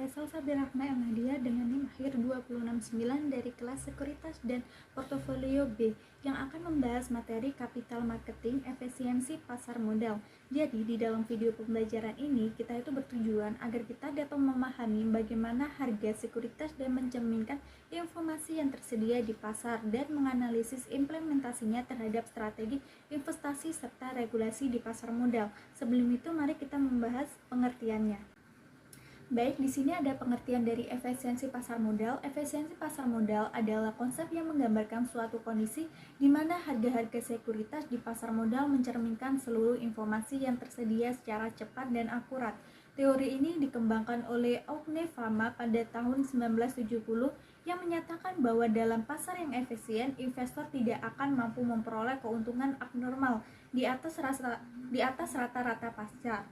Faisal Sabir Rahma El Nadia dengan NIM akhir 269 dari kelas Sekuritas dan Portofolio B yang akan membahas materi kapital marketing, efisiensi pasar modal. Jadi di dalam video pembelajaran ini kita itu bertujuan agar kita dapat memahami bagaimana harga sekuritas dan mencerminkan informasi yang tersedia di pasar dan menganalisis implementasinya terhadap strategi investasi serta regulasi di pasar modal. Sebelum itu mari kita membahas pengertiannya. Baik, di sini ada pengertian dari efisiensi pasar modal. Efisiensi pasar modal adalah konsep yang menggambarkan suatu kondisi di mana harga-harga sekuritas di pasar modal mencerminkan seluruh informasi yang tersedia secara cepat dan akurat. Teori ini dikembangkan oleh Ogne Fama pada tahun 1970 yang menyatakan bahwa dalam pasar yang efisien, investor tidak akan mampu memperoleh keuntungan abnormal di atas rata-rata pasar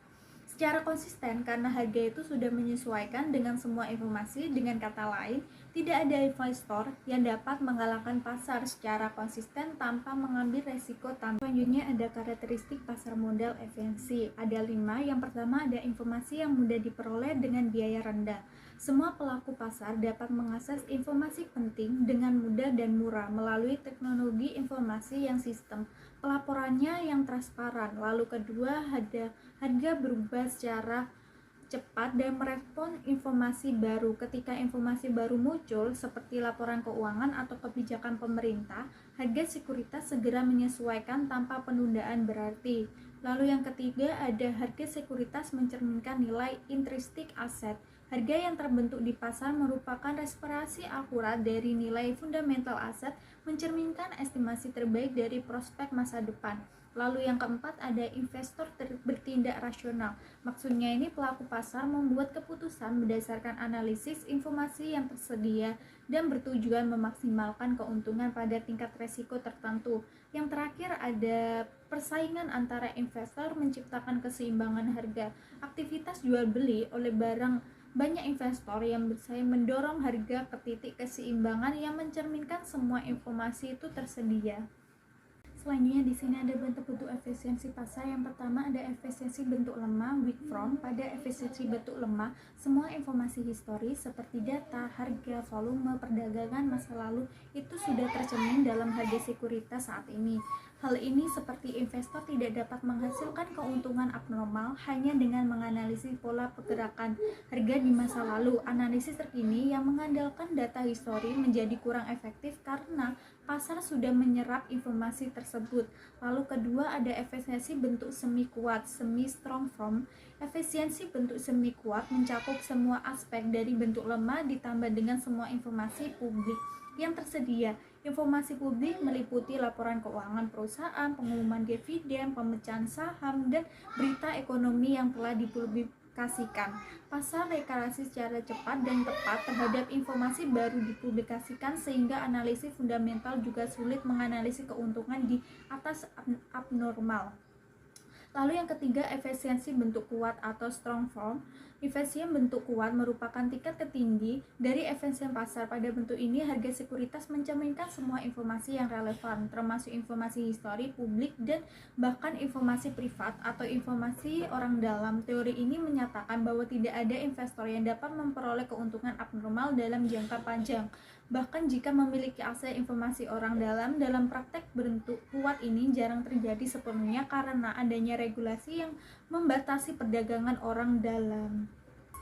secara konsisten karena harga itu sudah menyesuaikan dengan semua informasi. Dengan kata lain, tidak ada investor yang dapat mengalahkan pasar secara konsisten tanpa mengambil resiko. Selanjutnya ada karakteristik pasar modal efisiensi. Ada 5. Yang pertama ada informasi yang mudah diperoleh dengan biaya rendah. Semua pelaku pasar dapat mengakses informasi penting dengan mudah dan murah melalui teknologi informasi yang sistem pelaporannya yang transparan. Lalu kedua, harga berubah secara cepat dan merespon informasi baru. Ketika informasi baru muncul seperti laporan keuangan atau kebijakan pemerintah, harga sekuritas segera menyesuaikan tanpa penundaan berarti. Lalu yang ketiga ada harga sekuritas mencerminkan nilai intrinsic aset. Harga yang terbentuk di pasar merupakan representasi akurat dari nilai fundamental aset, mencerminkan estimasi terbaik dari prospek masa depan. Lalu yang keempat ada investor bertindak rasional. Maksudnya ini pelaku pasar membuat keputusan berdasarkan analisis informasi yang tersedia dan bertujuan memaksimalkan keuntungan pada tingkat resiko tertentu. Yang terakhir ada persaingan antara investor menciptakan keseimbangan harga. Aktivitas jual beli oleh banyak investor yang bersaing mendorong harga ke titik keseimbangan yang mencerminkan semua informasi itu tersedia. Selanjutnya di sini ada bentuk-bentuk efisiensi pasar. Yang pertama ada efisiensi bentuk lemah, weak form. Pada efisiensi bentuk lemah, semua informasi historis seperti data, harga, volume, perdagangan masa lalu itu sudah tercermin dalam harga sekuritas saat ini. Hal ini seperti investor tidak dapat menghasilkan keuntungan abnormal hanya dengan menganalisis pola pergerakan harga di masa lalu. Analisis terkini yang mengandalkan data histori menjadi kurang efektif karena pasar sudah menyerap informasi tersebut. Lalu kedua ada efisiensi bentuk semi kuat, semi strong form. Efisiensi bentuk semi kuat mencakup semua aspek dari bentuk lemah ditambah dengan semua informasi publik yang tersedia. Informasi publik meliputi laporan keuangan perusahaan, pengumuman dividen, pemecahan saham, dan berita ekonomi yang telah dipublikasikan. Pasar reaksi secara cepat dan tepat terhadap informasi baru dipublikasikan sehingga analisis fundamental juga sulit menganalisis keuntungan di atas abnormal. Lalu yang ketiga, efisiensi bentuk kuat atau strong form. Efisien bentuk kuat merupakan tingkat tertinggi dari efisien pasar. Pada bentuk ini, harga sekuritas mencerminkan semua informasi yang relevan, termasuk informasi histori, publik, dan bahkan informasi privat atau informasi orang dalam. Teori ini menyatakan bahwa tidak ada investor yang dapat memperoleh keuntungan abnormal dalam jangka panjang. Bahkan jika memiliki akses informasi orang dalam praktek bentuk kuat ini jarang terjadi sepenuhnya karena adanya regulasi yang membatasi perdagangan orang dalam.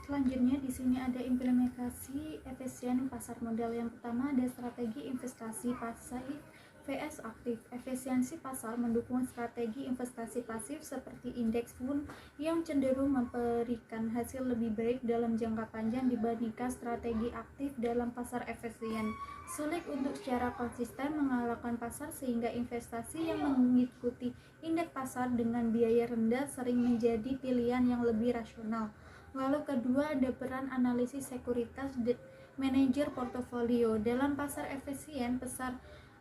Selanjutnya di sini ada implementasi efisien pasar modal. Yang pertama ada strategi investasi pasif vs aktif. Efisiensi pasar mendukung strategi investasi pasif seperti indeks fund yang cenderung memberikan hasil lebih baik dalam jangka panjang dibandingkan strategi aktif dalam pasar efisien. Sulit untuk secara konsisten mengalahkan pasar sehingga investasi yang mengikuti indeks pasar dengan biaya rendah sering menjadi pilihan yang lebih rasional. Lalu kedua ada peran analisis sekuritas manajer portofolio. Dalam pasar efisien, pasar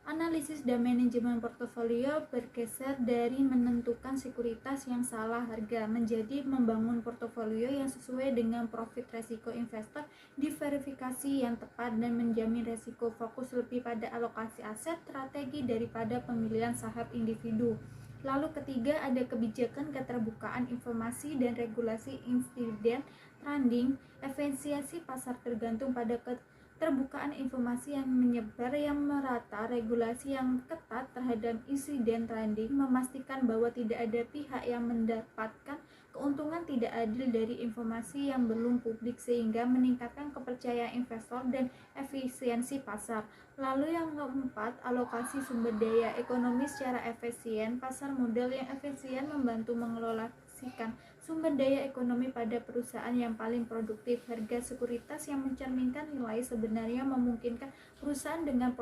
analisis dan manajemen portofolio bergeser dari menentukan sekuritas yang salah harga menjadi membangun portofolio yang sesuai dengan profil resiko investor, diverifikasi yang tepat dan menjamin resiko. Fokus lebih pada alokasi aset strategi daripada pemilihan saham individu. Lalu ketiga ada kebijakan keterbukaan informasi dan regulasi insiden trending. Efisiensi pasar tergantung pada keterbukaan informasi yang menyebar yang merata, regulasi yang ketat terhadap insiden trending, memastikan bahwa tidak ada pihak yang mendapatkan keuntungan tidak adil dari informasi yang belum publik sehingga meningkatkan kepercayaan investor dan efisiensi pasar. Lalu yang keempat, alokasi sumber daya ekonomi secara efisien. Pasar modal yang efisien membantu mengalokasikan sumber daya ekonomi pada perusahaan yang paling produktif. Harga sekuritas yang mencerminkan nilai sebenarnya memungkinkan perusahaan dengan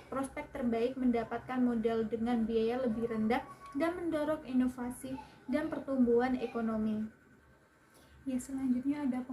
prospek terbaik mendapatkan modal dengan biaya lebih rendah dan mendorong inovasi dan pertumbuhan ekonomi. Ya, selanjutnya ada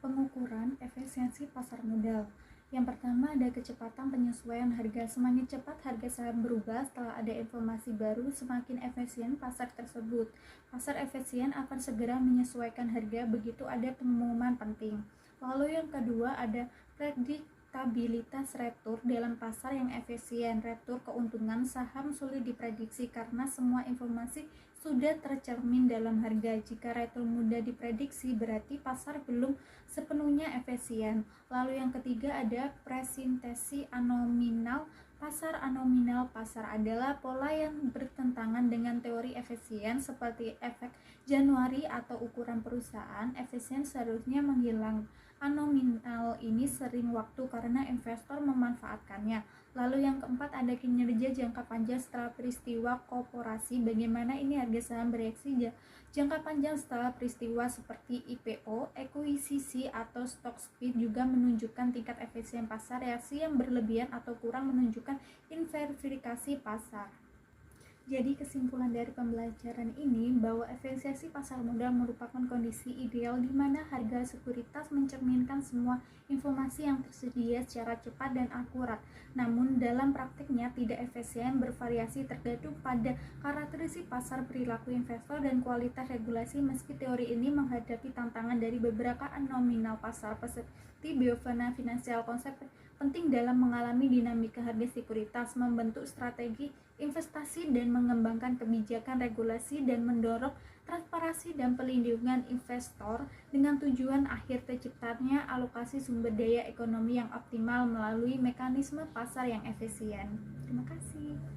pengukuran efisiensi pasar modal. Yang pertama ada kecepatan penyesuaian harga. Semakin cepat harga saham berubah setelah ada informasi baru, semakin efisien pasar tersebut. Pasar efisien akan segera menyesuaikan harga begitu ada pengumuman penting. Lalu yang kedua ada prediktabilitas retur dalam pasar yang efisien. Retur keuntungan saham sulit diprediksi karena semua informasi sudah tercermin dalam harga. Jika retur mudah diprediksi, berarti pasar belum sepenuhnya efisien. Lalu yang ketiga ada presintesi anominal pasar. Anominal pasar adalah pola yang bertentangan dengan teori efisien seperti efek Januari atau ukuran perusahaan. Efisien seharusnya menghilang. Anominal ini sering waktu karena investor memanfaatkannya. Lalu yang keempat ada kinerja jangka panjang setelah peristiwa korporasi. Bagaimana ini harga saham bereaksi jangka panjang setelah peristiwa seperti IPO, ekuisisi atau stock split juga menunjukkan tingkat efisien pasar. Reaksi yang berlebihan atau kurang menunjukkan inverifikasi pasar. Jadi kesimpulan dari pembelajaran ini bahwa efisiensi pasar modal merupakan kondisi ideal di mana harga sekuritas mencerminkan semua informasi yang tersedia secara cepat dan akurat. Namun dalam praktiknya tidak efisien, bervariasi tergantung pada karakteristik pasar, perilaku investor, dan kualitas regulasi. Meski teori ini menghadapi tantangan dari beberapa nominal pasar seperti biofana finansial, konsep penting dalam mengalami dinamika harga sekuritas, membentuk strategi investasi dan mengembangkan kebijakan regulasi dan mendorong transparansi dan pelindungan investor dengan tujuan akhir terciptanya alokasi sumber daya ekonomi yang optimal melalui mekanisme pasar yang efisien. Terima kasih.